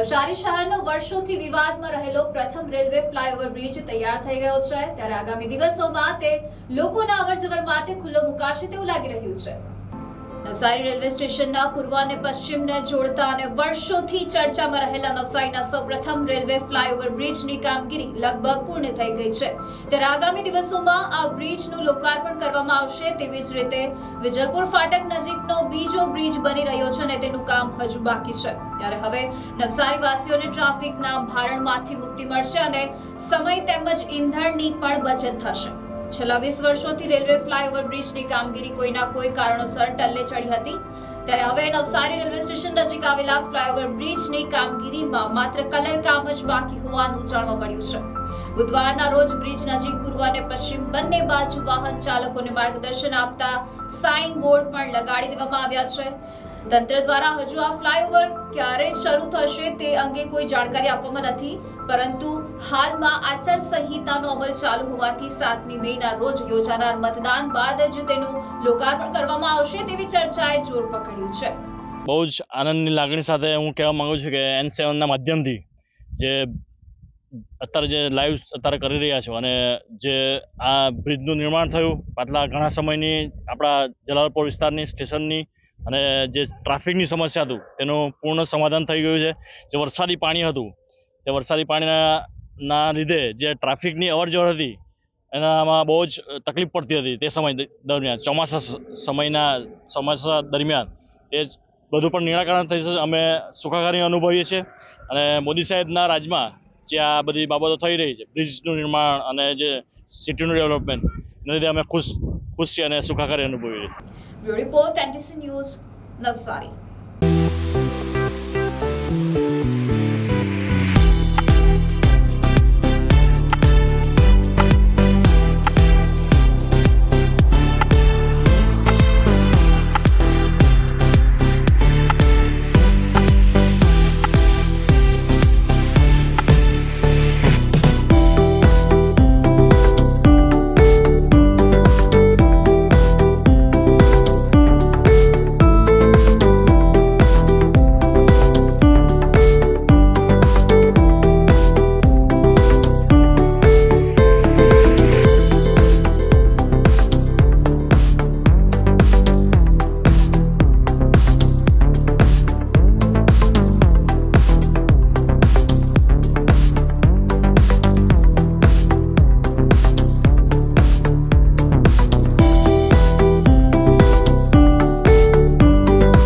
નવસારી શહેરનો વર્ષોથી વિવાદમાં રહેલો પ્રથમ રેલવે ફ્લાયઓવર બ્રિજ તૈયાર થઈ ગયો છે, ત્યારે આગામી દિવસોમાં તે લોકોના અવરજવર માટે ખુલ્લો મુકાશે તેવું લાગી રહ્યું છે। નવસારી રેલવે સ્ટેશનના પૂર્વ અને પશ્ચિમને જોડતા અને વર્ષોથી ચર્ચામાં રહેલા નવસારીના સૌપ્રથમ રેલવે ફ્લાયઓવર બ્રિજની કામગીરી લગભગ પૂર્ણ થઈ ગઈ છે, ત્યારે આગામી દિવસોમાં આ બ્રિજનું લોકાર્પણ કરવામાં આવશે। તેવી જ રીતે વિજલપુર ફાટક નજીકનો બીજો બ્રિજ બની રહ્યો છે અને તેનું કામ હજુ બાકી છે, ત્યારે હવે નવસારી વાસીઓને ટ્રાફિકના ભારણમાંથી મુક્તિ મળશે અને સમય તેમજ ઈંધણની પણ બચત થશે। છેલ્લા 20 વર્ષોથી રેલવે ફ્લાયઓવર બ્રિજની કામગીરી કોઈના કોઈ કારણોસર ટલ્લે ચડી હતી, ત્યારે હવે નવસારી રેલવે સ્ટેશન નજીક આવેલા ફ્લાયઓવર બ્રિજની કામગીરીમાં માત્ર કલર કામ જ બાકી હોવાનું જાણવા મળ્યું છે। બુધવારના રોજ બ્રિજ નજીક પૂર્વ અને પશ્ચિમ બંને બાજુ વાહન ચાલકોને માર્ગદર્શન આપતા સાઇન બોર્ડ પણ લગાડી દેવામાં આવ્યા છે। તંત્ર દ્વારા હજુ આ ફ્લાયઓવર ક્યારે શરૂ થશે તે અંગે કોઈ જાણકારી આપવામાં નથી, પરંતુ હાલમાં આચારસંહિતાનો અમલ ચાલુ હોવાથી 7મી મેના રોજ યોજાનાર મતદાન બાદ જ તેનું લોકાર્પણ કરવામાં આવશે તેવી ચર્ચાએ જોર પકડ્યું છે। બહુ જ આનંદની લાગણી સાથે હું કહેવા માંગુ છું કે N7ના માધ્યમથી જે અત્યારે જે લાઈવ અત્યારે કરી રહ્યા છો અને જે આ બ્રિજનું નિર્માણ થયું પાછલા ઘણા સમયની આપણા જલાલપોર વિસ્તારની સ્ટેશનની અને જે ટ્રાફિકની સમસ્યા હતું તેનું પૂર્ણ સમાધાન થઈ ગયું છે। જે વરસાદી પાણી હતું તે વરસાદી પાણીના લીધે જે ટ્રાફિકની અવરજવર હતી એનામાં બહુ જ તકલીફ પડતી હતી તે સમય દરમિયાન ચોમાસા દરમિયાન એ બધું પણ નિરાકરણ થઈ છે। અમે સુખાકારી અનુભવીએ છીએ અને મોદી સાહેબના રાજમાં જે આ બધી બાબતો થઈ રહી છે, બ્રિજનું નિર્માણ અને જે સિટીનું ડેવલપમેન્ટ, એના લીધે અમે ખુશ છીએ અને સુખાકારી અનુભવીએ છીએ। Bureau report NTC news, Navsari.